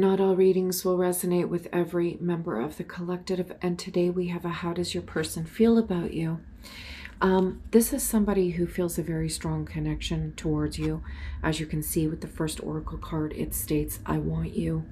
Not all readings will resonate with every member of the collective, and today we have a how does your person feel about you? This is somebody who feels a very strong connection towards you. As you can see with the first oracle card, it states, I want you.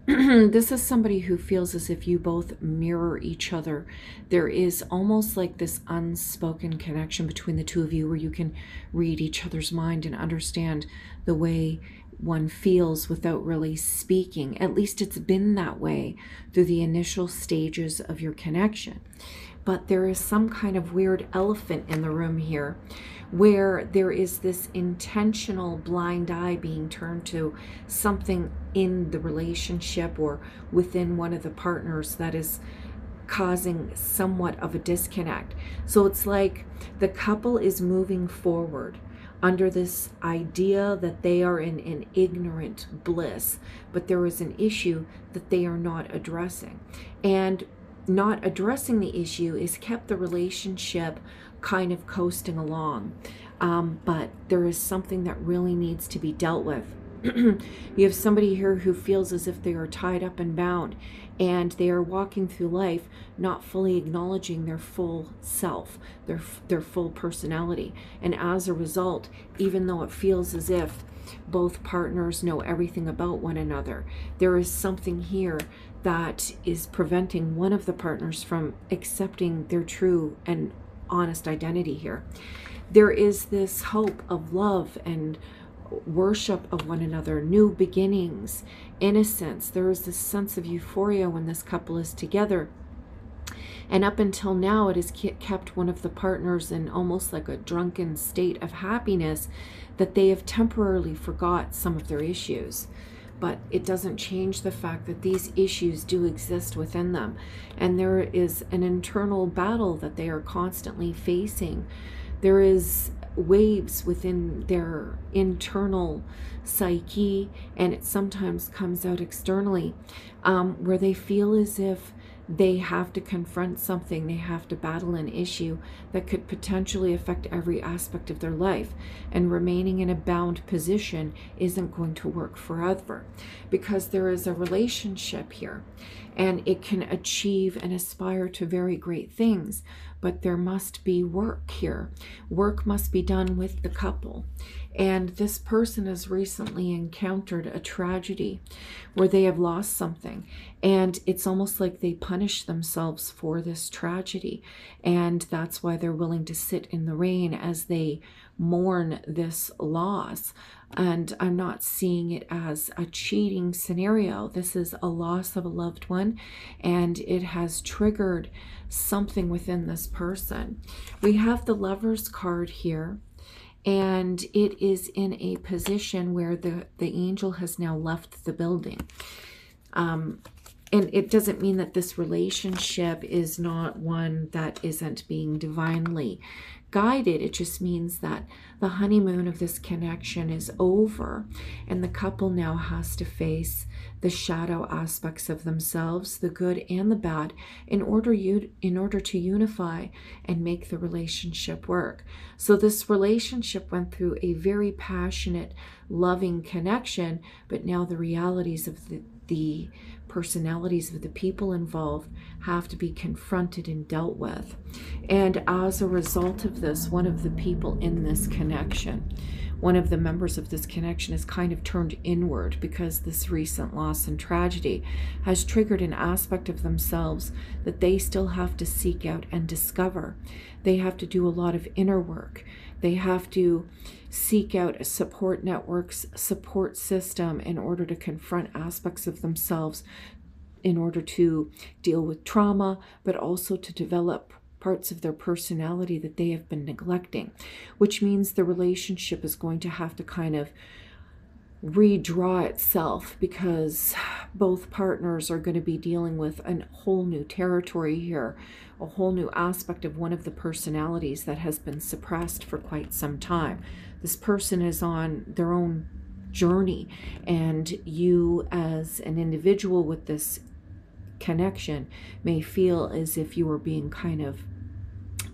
This is somebody who feels as if you both mirror each other. There is almost like this unspoken connection between the two of you where you can read each other's mind and understand the way one feels without really speaking. At least it's been that way through the initial stages of your connection. But there is some kind of weird elephant in the room here where there is this intentional blind eye being turned to something in the relationship or within one of the partners that is causing somewhat of a disconnect. So it's like the couple is moving forward under this idea that they are in an ignorant bliss, but there is an issue that they are not addressing. And not addressing the issue has kept the relationship kind of coasting along. But there is something that really needs to be dealt with. You have somebody here who feels as if they are tied up and bound, and they are walking through life not fully acknowledging their full self, their full personality. And as a result, even though it feels as if both partners know everything about one another, there is something here that is preventing one of the partners from accepting their true and honest identity here. There is this hope of love and worship of one another, new beginnings, innocence. There is this sense of euphoria when this couple is together. And up until now, it has kept one of the partners in almost like a drunken state of happiness that they have temporarily forgot some of their issues. But it doesn't change the fact that these issues do exist within them. And there is an internal battle that they are constantly facing. There is waves within their internal psyche, and it sometimes comes out externally, where they feel as if they have to confront something, they have to battle an issue that could potentially affect every aspect of their life. And remaining in a bound position isn't going to work forever, because there is a relationship here and it can achieve and aspire to very great things. But there must be work here. Work must be done with the couple. And this person has recently encountered a tragedy where they have lost something. And it's almost like they punish themselves for this tragedy. And that's why they're willing to sit in the rain as they mourn this loss. And I'm not seeing it as a cheating scenario. This is a loss of a loved one, and it has triggered something within this person. We have the Lovers card here, and it is in a position where the angel has now left the building. And it doesn't mean that this relationship is not one that isn't being divinely guided. It just means that the honeymoon of this connection is over, and the couple now has to face the shadow aspects of themselves, the good and the bad, in order to unify and make the relationship work. So this relationship went through a very passionate, loving connection, but now the realities of the personalities of the people involved have to be confronted and dealt with. And as a result of this, one of the people in this connection, one of the members of this connection, is kind of turned inward, because this recent loss and tragedy has triggered an aspect of themselves that they still have to seek out and discover. They have to do a lot of inner work. They have to seek out support networks, support system, in order to confront aspects of themselves, in order to deal with trauma, but also to develop parts of their personality that they have been neglecting, which means the relationship is going to have to kind of redraw itself, because both partners are going to be dealing with a whole new territory here, a whole new aspect of one of the personalities that has been suppressed for quite some time. This person is on their own journey, and you as an individual with this connection may feel as if you are being kind of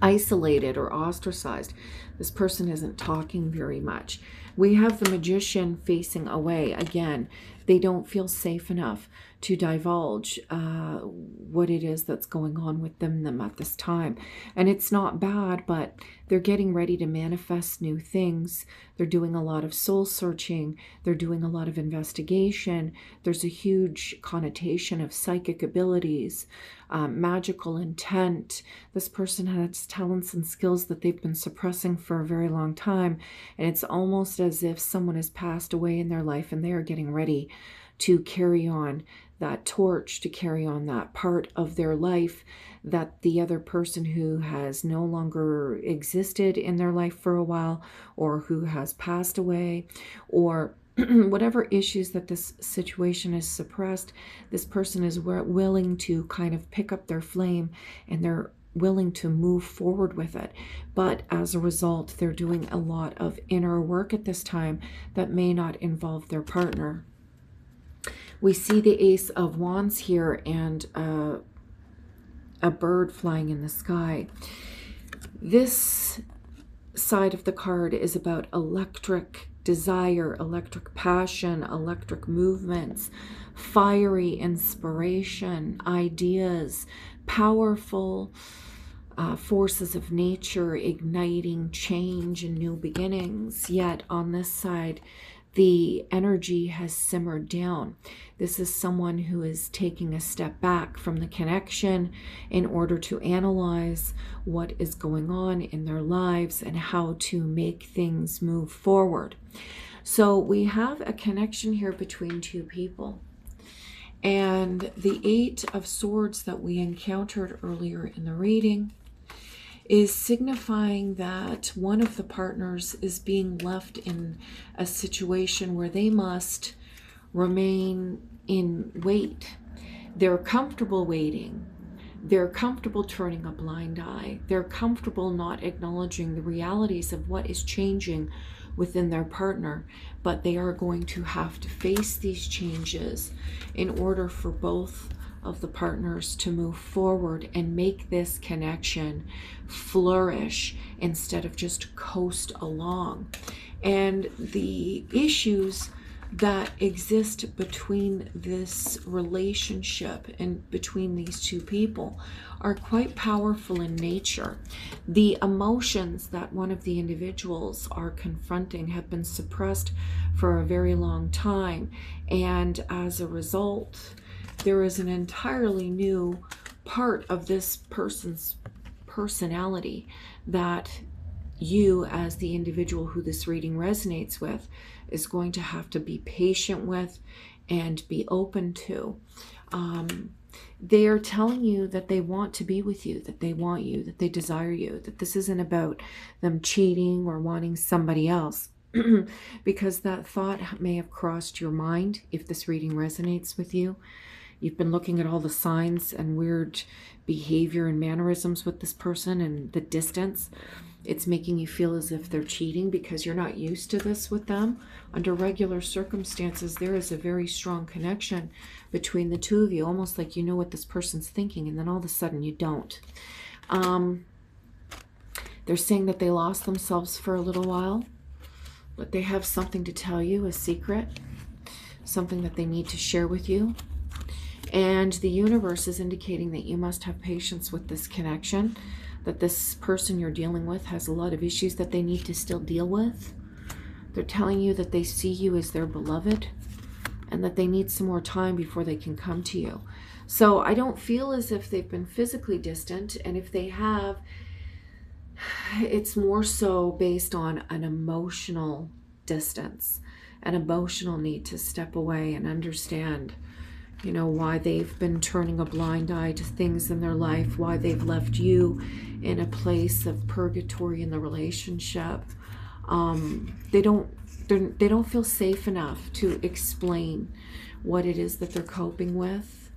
isolated or ostracized. This person isn't talking very much. We have the Magician facing away. Again, they don't feel safe enough to divulge what it is that's going on with them at this time. And it's not bad, but they're getting ready to manifest new things. They're doing a lot of soul searching. They're doing a lot of investigation. There's a huge connotation of psychic abilities, magical intent. This person has talents and skills that they've been suppressing for a very long time. And it's almost as if someone has passed away in their life and they are getting ready to carry on that torch, to carry on that part of their life that the other person who has no longer existed in their life for a while, or who has passed away, or whatever issues that this situation is suppressed, this person is willing to kind of pick up their flame, and they're willing to move forward with it. But as a result, they're doing a lot of inner work at this time that may not involve their partner. We see the Ace of Wands here and a bird flying in the sky. This side of the card is about electric desire, electric passion, electric movements, fiery inspiration, ideas, powerful forces of nature igniting change and new beginnings. Yet on this side, the energy has simmered down. This is someone who is taking a step back from the connection in order to analyze what is going on in their lives and how to make things move forward. So we have a connection here between two people. And the Eight of Swords that we encountered earlier in the reading is signifying that one of the partners is being left in a situation where they must remain in wait. They're comfortable waiting. They're comfortable turning a blind eye. They're comfortable not acknowledging the realities of what is changing within their partner, but they are going to have to face these changes in order for both of the partners to move forward and make this connection flourish instead of just coast along. And the issues that exist between this relationship and between these two people are quite powerful in nature. The emotions that one of the individuals are confronting have been suppressed for a very long time, and as a result, there is an entirely new part of this person's personality that you, as the individual who this reading resonates with, is going to have to be patient with and be open to. They are telling you that they want to be with you, that they want you, that they desire you, that this isn't about them cheating or wanting somebody else. Because that thought may have crossed your mind if this reading resonates with you. You've been looking at all the signs and weird behavior and mannerisms with this person and the distance. It's making you feel as if they're cheating because you're not used to this with them. Under regular circumstances, there is a very strong connection between the two of you, almost like you know what this person's thinking, and then all of a sudden you don't. They're saying that they lost themselves for a little while, but they have something to tell you, a secret, something that they need to share with you. And the universe is indicating that you must have patience with this connection, that this person you're dealing with has a lot of issues that they need to still deal with. They're telling you that they see you as their beloved and that they need some more time before they can come to you. So I don't feel as if they've been physically distant, and if they have, it's more so based on an emotional distance, an emotional need to step away and understand, you know, why they've been turning a blind eye to things in their life, why they've left you in a place of purgatory in the relationship. They don't feel safe enough to explain what it is that they're coping with,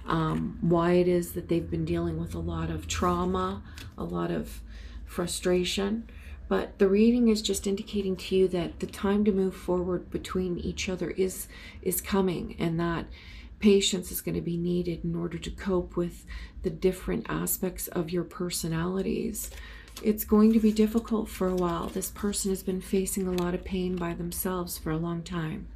why it is that they've been dealing with a lot of trauma, a lot of frustration. But the reading is just indicating to you that the time to move forward between each other is coming, and that patience is going to be needed in order to cope with the different aspects of your personalities. It's going to be difficult for a while. This person has been facing a lot of pain by themselves for a long time.